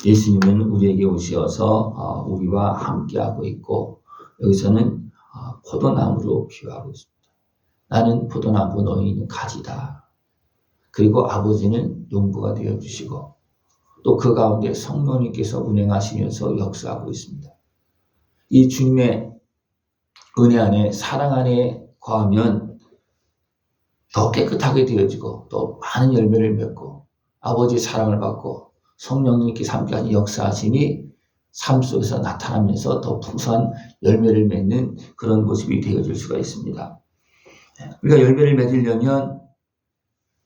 예수님은 우리에게 오셔서 우리와 함께하고 있고 여기서는 포도나무로 비유하고 있습니다. 나는 포도나무 너희는 가지다. 그리고 아버지는 농부가 되어주시고 또 그 가운데 성령님께서 운행하시면서 역사하고 있습니다. 이 주님의 은혜 안에 사랑 안에 거하면 더 깨끗하게 되어지고 또 많은 열매를 맺고 아버지의 사랑을 받고 성령님께서 함께하는 역사하심이 삶 속에서 나타나면서 더 풍성한 열매를 맺는 그런 모습이 되어질 수가 있습니다. 우리가 열매를 맺으려면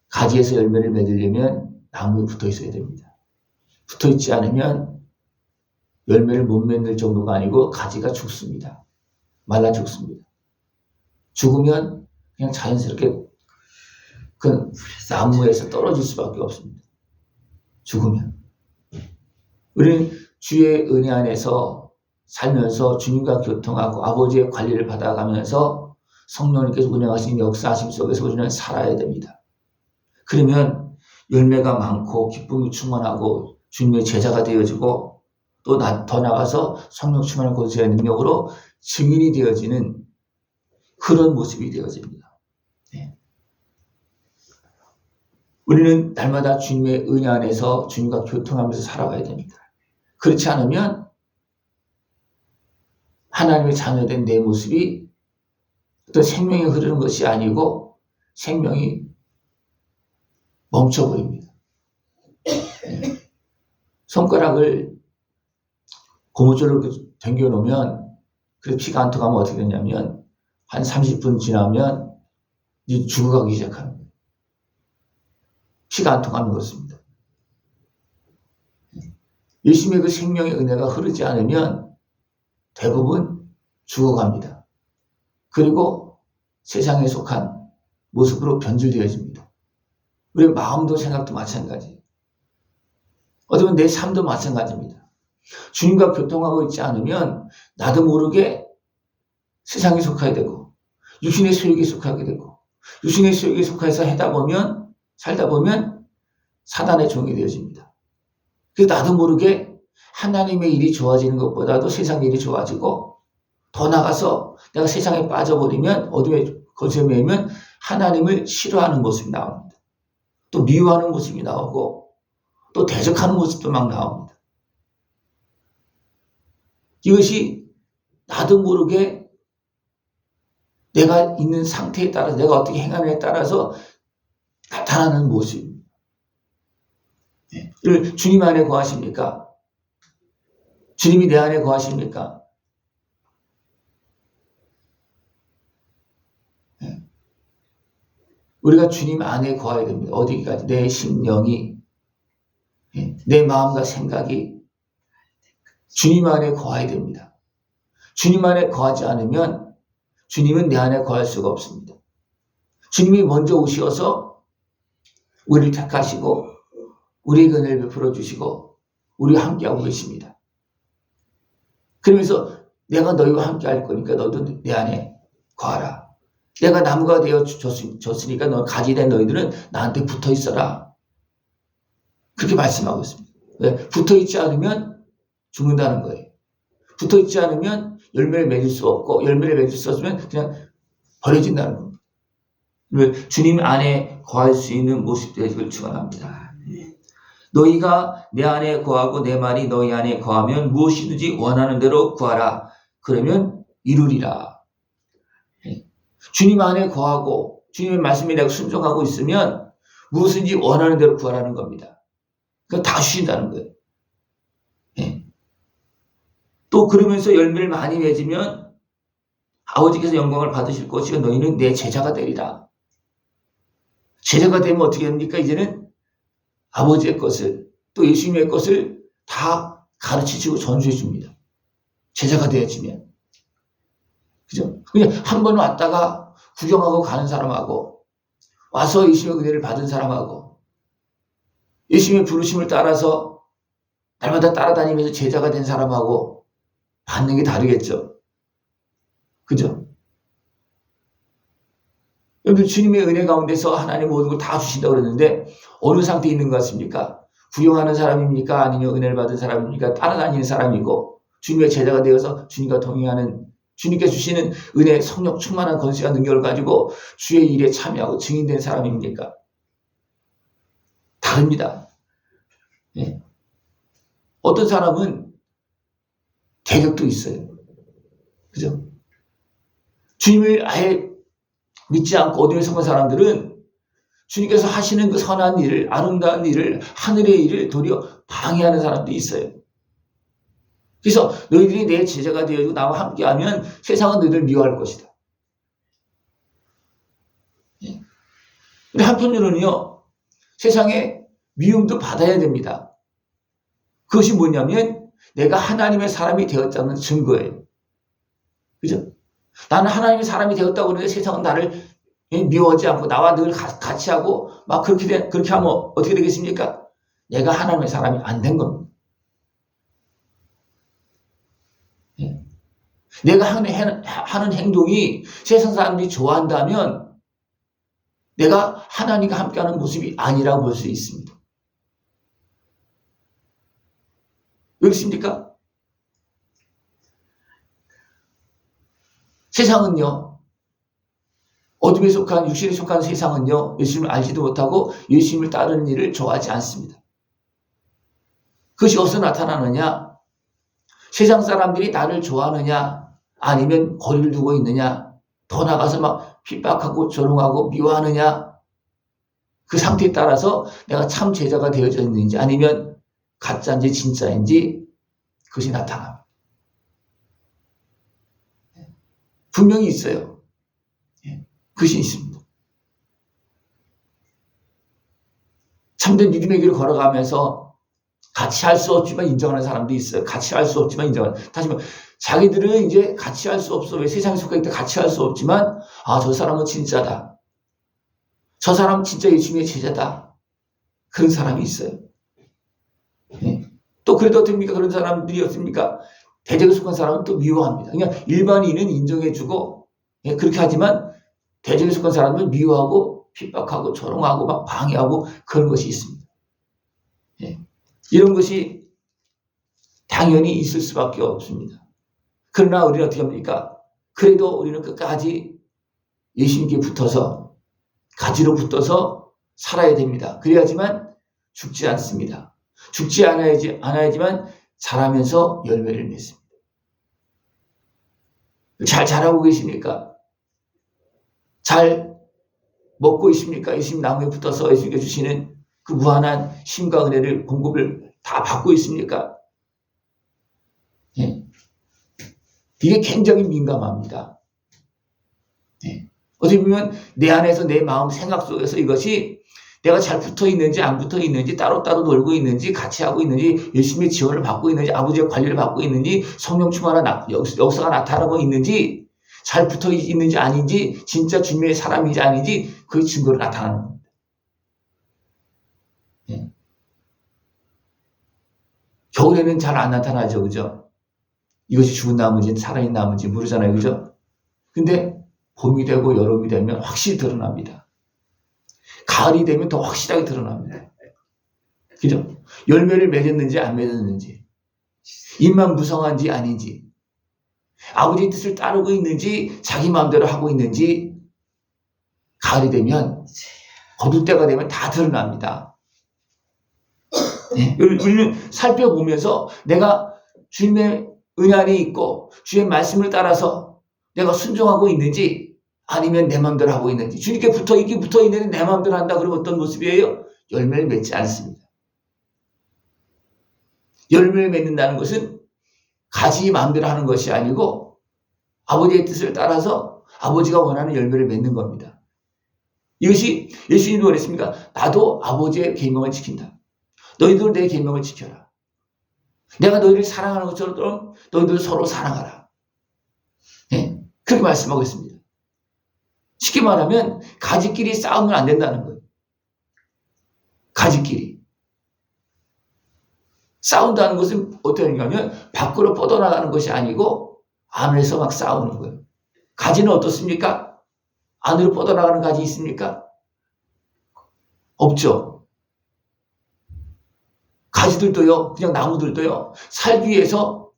가지에서 열매를 맺으려면 나무에 붙어 있어야 됩니다. 붙어 있지 않으면 열매를 못 맺을 정도가 아니고 가지가 죽습니다. 말라 죽습니다. 죽으면 그냥 자연스럽게 그 나무에서 떨어질 수밖에 없습니다. 죽으면. 우리는 주의 은혜 안에서 살면서 주님과 교통하고 아버지의 관리를 받아가면서 성령님께서 운행하신 역사하심 속에서 우리는 살아야 됩니다. 그러면 열매가 많고 기쁨이 충만하고 주님의 제자가 되어지고 또 더 나아가서 성령 충만한 권세의 능력으로 증인이 되어지는 그런 모습이 되어집니다. 네. 우리는 날마다 주님의 은혜 안에서 주님과 교통하면서 살아가야 됩니다. 그렇지 않으면 하나님의 자녀된 내 모습이 어떤 생명이 흐르는 것이 아니고 생명이 멈춰버립니다. 손가락을 고무줄로 당겨놓으면 그래서 피가 안 통하면 어떻게 되냐면 한 30분 지나면 이제 죽어가기 시작하는 거예요. 피가 안 통하는 것입니다. 예수님의 그 생명의 은혜가 흐르지 않으면 대부분 죽어갑니다. 그리고 세상에 속한 모습으로 변질되어집니다. 우리의 마음도 생각도 마찬가지. 어쩌면 내 삶도 마찬가지입니다. 주님과 교통하고 있지 않으면 나도 모르게 세상에 속하게 되고 육신의 소욕에 속하게 되고 육신의 소욕에 속해서 살다 보면 사단의 종이 되어집니다. 그래서 나도 모르게 하나님의 일이 좋아지는 것보다도 세상의 일이 좋아지고 더 나가서 내가 세상에 빠져버리면 어둠의 권세에 매이면 하나님을 싫어하는 모습이 나옵니다. 또 미워하는 모습이 나오고 또 대적하는 모습도 막 나옵니다. 이것이 나도 모르게 내가 있는 상태에 따라서 내가 어떻게 행하느냐에 따라서 나타나는 모습입니다. 주님 안에 거하십니까? 주님이 내 안에 거하십니까? 우리가 주님 안에 거해야 됩니다. 어디까지? 내 심령이, 내 마음과 생각이 주님 안에 거해야 됩니다. 주님 안에 거하지 않으면 주님은 내 안에 거할 수가 없습니다. 주님이 먼저 오셔서 우리를 택하시고 우리에게 은혜를 베풀어 주시고 우리와 함께하고 계십니다. 그러면서 내가 너희와 함께할 거니까 너도 내 안에 거하라. 내가 나무가 되어 줬으니까 너 가지 된 너희들은 나한테 붙어 있어라. 그렇게 말씀하고 있습니다. 왜? 붙어 있지 않으면 죽는다는 거예요. 붙어 있지 않으면 열매를 맺을 수 없고 열매를 맺을 수 없으면 그냥 버려진다는 겁니다. 주님 안에 거할 수 있는 모습 되기를 축원합니다. 너희가 내 안에 거하고 내 말이 너희 안에 거하면 무엇이든지 원하는 대로 구하라. 그러면 이루리라. 주님 안에 거하고 주님의 말씀에 내가 순종하고 있으면 무엇인지 원하는 대로 구하라는 겁니다. 그거 다 주신다는 거예요. 또 그러면서 열매를 많이 맺으면 아버지께서 영광을 받으실 것이고 너희는 내 제자가 되리라. 제자가 되면 어떻게 됩니까? 이제는 아버지의 것을 또 예수님의 것을 다 가르치시고 전수해 줍니다. 제자가 되어지면. 그죠? 그냥 한 번 왔다가 구경하고 가는 사람하고 와서 예수님의 은혜를 받은 사람하고 예수님의 부르심을 따라서 날마다 따라다니면서 제자가 된 사람하고 받는 게 다르겠죠. 그죠? 여러분 주님의 은혜 가운데서 하나님 모든 걸 다 주신다고 그랬는데 어느 상태에 있는 것 같습니까? 부용하는 사람입니까? 아니면 은혜를 받은 사람입니까? 따라다니는 사람이고 주님의 제자가 되어서 주님과 동행하는 주님께 주시는 은혜, 성령 충만한 권세와 능력을 가지고 주의 일에 참여하고 증인된 사람입니까? 다릅니다. 예. 어떤 사람은 대적도 있어요. 그죠? 주님을 아예 믿지 않고 어둠에 속한 사람들은 주님께서 하시는 그 선한 일을, 아름다운 일을, 하늘의 일을 도리어 방해하는 사람도 있어요. 그래서 너희들이 내 제자가 되어주고 나와 함께하면 세상은 너희들 미워할 것이다. 근데 한편으로는요, 세상에 미움도 받아야 됩니다. 그것이 뭐냐면 내가 하나님의 사람이 되었다는 증거예요. 그죠? 나는 하나님의 사람이 되었다고 그러는데 세상은 나를 미워하지 않고 나와 늘 같이 하고 막 그렇게 하면 어떻게 되겠습니까? 내가 하나님의 사람이 안 된 겁니다. 내가 하는 행동이 세상 사람들이 좋아한다면 내가 하나님과 함께하는 모습이 아니라고 볼 수 있습니다. 왜 그렇습니까? 세상은요, 어둠에 속한, 육신에 속한 세상은요, 예수님을 알지도 못하고 예수님을 따르는 일을 좋아하지 않습니다. 그것이 어디서 나타나느냐? 세상 사람들이 나를 좋아하느냐? 아니면 거리를 두고 있느냐? 더 나가서 막 핍박하고 조롱하고 미워하느냐? 그 상태에 따라서 내가 참 제자가 되어져 있는지 아니면 가짜인지 진짜인지 그것이 나타납니다. 분명히 있어요. 그것이 있습니다. 참된 믿음의 길을 걸어가면서 같이 할 수 없지만 인정하는 사람도 있어요. 같이 할 수 없지만 인정하는. 다시 말해 자기들은 이제 같이 할 수 없어. 왜 세상에 속해 있다 같이 할 수 없지만 저 사람은 진짜다. 저 사람은 진짜 예수님의 제자다. 그런 사람이 있어요. 또 그래도 어떻습니까? 그런 사람들이 어떻습니까? 대적에 속한 사람은 또 미워합니다. 그냥 일반인은 인정해주고 그렇게 하지만 대적에 속한 사람은 미워하고 핍박하고 조롱하고 막 방해하고 그런 것이 있습니다. 이런 것이 당연히 있을 수밖에 없습니다. 그러나 우리는 어떻게 합니까? 그래도 우리는 끝까지 예수님께 붙어서 가지로 붙어서 살아야 됩니다. 그래야지만 죽지 않습니다. 죽지 않아야지만 자라면서 열매를 맺습니다. 잘 자라고 계십니까? 잘 먹고 있습니까? 예수님 나무에 붙어서 예수님께 주시는 그 무한한 힘과 은혜를 공급을 다 받고 있습니까? 이게 굉장히 민감합니다. 어떻게 보면 내 안에서 내 마음 생각 속에서 이것이 내가 잘 붙어 있는지 안 붙어 있는지 따로따로 놀고 있는지 같이 하고 있는지 열심히 지원을 받고 있는지 아버지의 관리를 받고 있는지 성령 충만한 역사가 나타나고 있는지 잘 붙어 있는지 아닌지 진짜 주님의 사람인지 아닌지 그 증거로 나타나는 겁니다. 겨울에는 잘 안 나타나죠. 그죠? 이것이 죽은 나무인지 살아있는 나무인지 모르잖아요. 그죠? 근데 봄이 되고 여름이 되면 확실히 드러납니다. 가을이 되면 더 확실하게 드러납니다. 그죠? 열매를 맺었는지 안 맺었는지, 입만 무성한지 아닌지, 아버지의 뜻을 따르고 있는지, 자기 마음대로 하고 있는지, 가을이 되면, 거둘 때가 되면 다 드러납니다. 우리는 살펴보면서 내가 주님의 은혜 안에 있고, 주의 말씀을 따라서 내가 순종하고 있는지, 아니면 내 마음대로 하고 있는지, 주님께 붙어 있는데 내 마음대로 한다 그러면 어떤 모습이에요? 열매를 맺지 않습니다. 열매를 맺는다는 것은 가지 마음대로 하는 것이 아니고 아버지의 뜻을 따라서 아버지가 원하는 열매를 맺는 겁니다. 이것이 예수님도 그랬습니까? 나도 아버지의 계명을 지킨다. 너희들 내 계명을 지켜라. 내가 너희를 사랑하는 것처럼 너희들 서로 사랑하라. 그렇게 말씀하고 있습니다. 쉽게 말하면 가지끼리 싸우면 안 된다는 거예요. 가지끼리. 싸운다는 것은 어떻게 하냐면 밖으로 뻗어나가는 것이 아니고 안에서 막 싸우는 거예요. 가지는 어떻습니까? 안으로 뻗어나가는 가지 있습니까? 없죠. 가지들도요, 그냥 나무들도요, 살기 위해서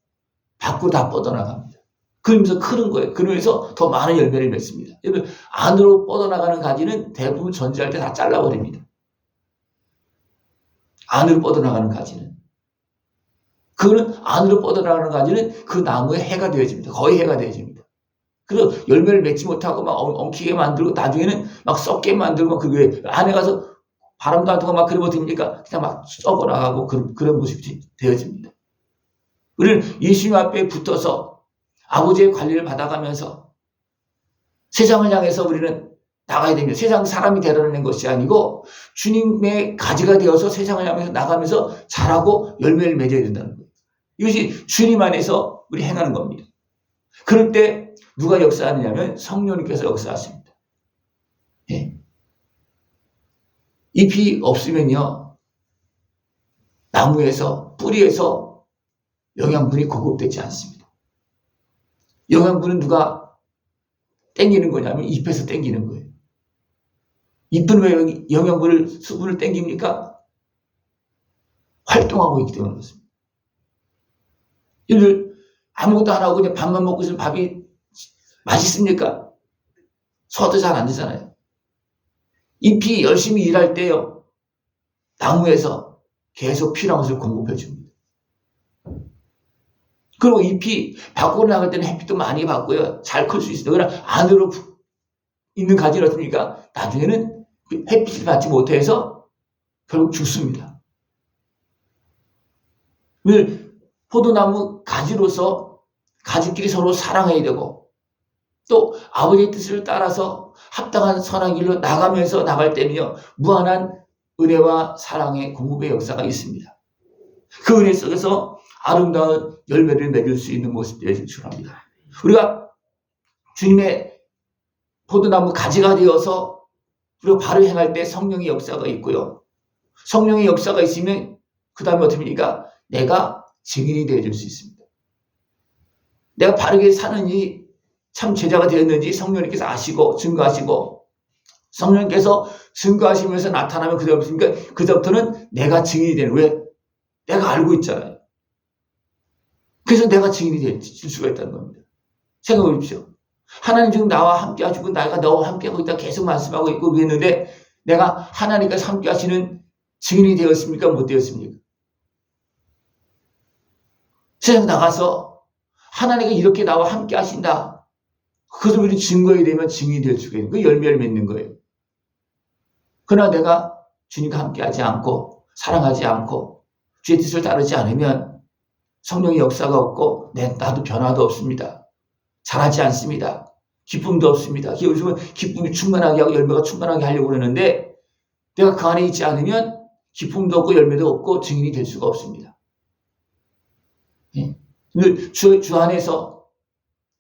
밖으로 다 뻗어나갑니다. 그러면서 크는 거예요. 그러면서 더 많은 열매를 맺습니다. 여러분, 안으로 뻗어나가는 가지는 대부분 전지할 때 다 잘라버립니다. 안으로 뻗어나가는 가지는. 그거는 안으로 뻗어나가는 가지는 그 나무의 해가 되어집니다. 거의 해가 되어집니다. 그래서 열매를 맺지 못하고 막 엉키게 만들고 나중에는 막 썩게 만들고 그게 안에 가서 바람도 안 통하고 막 그러면 됩니까? 그냥 막 썩어나가고 그런 모습이 되어집니다. 우리는 예수님 앞에 붙어서 아버지의 관리를 받아가면서 세상을 향해서 우리는 나가야 됩니다. 세상 사람이 되려는 것이 아니고 주님의 가지가 되어서 세상을 향해서 나가면서 자라고 열매를 맺어야 된다는 거예요. 이것이 주님 안에서 우리 행하는 겁니다. 그럴 때 누가 역사하느냐면 성령님께서 역사하십니다. 예. 잎이 없으면요, 나무에서, 뿌리에서 영양분이 공급되지 않습니다. 영양분은 누가 땡기는 거냐면 잎에서 땡기는 거예요. 잎은 왜 영양분을, 수분을 땡깁니까? 활동하고 있기 때문에 그렇습니다. 얘들 아무것도 안 하고 그냥 밥만 먹고 있으면 밥이 맛있습니까? 소화도 잘 안 되잖아요. 잎이 열심히 일할 때요, 나무에서 계속 필요한 것을 공급해 줍니다. 그리고 잎이 밖으로 나갈 때는 햇빛도 많이 받고요, 잘 클 수 있어요. 그러나 안으로 있는 가지는 어떻습니까? 나중에는 햇빛을 받지 못해서 결국 죽습니다. 포도나무 가지로서 가지끼리 서로 사랑해야 되고, 또 아버지의 뜻을 따라서 합당한 선한 길로 나가면서 나갈 때는요, 무한한 은혜와 사랑의 공급의 역사가 있습니다. 그 은혜 속에서 아름다운 열매를 맺을 수 있는 모습 되어질 줄 압니다. 우리가 주님의 포도나무 가지가 되어서 우리가 바로 행할 때 성령의 역사가 있고요. 성령의 역사가 있으면 그 다음에 어떻게 됩니까? 내가 증인이 되어줄 수 있습니다. 내가 바르게 사는지 참 제자가 되었는지 성령님께서 아시고 증거하시고, 성령님께서 증거하시면서 나타나면 그다음부터는 내가 증인이 되는, 왜? 내가 알고 있잖아요. 그래서 내가 증인이 될 수가 있다는 겁니다. 생각해 보십시오. 하나님 지금 나와 함께 하시고 내가 너와 함께 하고 있다 계속 말씀하고 있고 그랬는데 내가 하나님께서 함께 하시는 증인이 되었습니까? 못 되었습니까? 세상 나가서 하나님이 이렇게 나와 함께 하신다, 그것을 우리 증거해야 되면 증인이 될 수가 있는, 그 열매를 맺는 거예요. 그러나 내가 주님과 함께 하지 않고 사랑하지 않고 주의 뜻을 따르지 않으면 성령의 역사가 없고 나도 변화도 없습니다. 잘하지 않습니다. 기쁨도 없습니다. 요즘은 기쁨이 충만하게 하고 열매가 충만하게 하려고 그러는데 내가 그 안에 있지 않으면 기쁨도 없고 열매도 없고 증인이 될 수가 없습니다. 주 안에서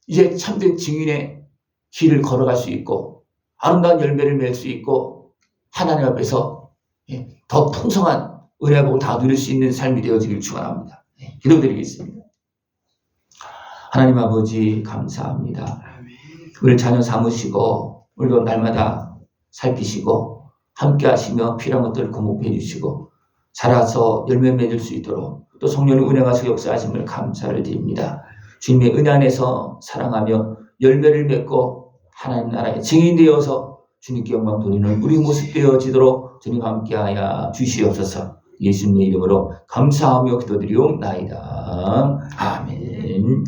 이제 참된 증인의 길을 걸어갈 수 있고 아름다운 열매를 맺을 수 있고 하나님 앞에서 더 풍성한 은혜와 복을 다 누릴 수 있는 삶이 되어지길 축원합니다. 기도드리겠습니다. 하나님 아버지 감사합니다. 우리 자녀 삼으시고 우리도 날마다 살피시고 함께 하시며 필요한 것들을 공급해 주시고 자라서 열매 맺을 수 있도록 또 성령의 은혜가 역사하심을 감사를 드립니다. 주님의 은혜 안에서 사랑하며 열매를 맺고 하나님 나라의 증인이 되어서 주님께 영광 돌리는 우리 모습 되어지도록 주님과 함께하여 주시옵소서. 예수님의 이름으로 감사하며 기도드리옵나이다. 아멘.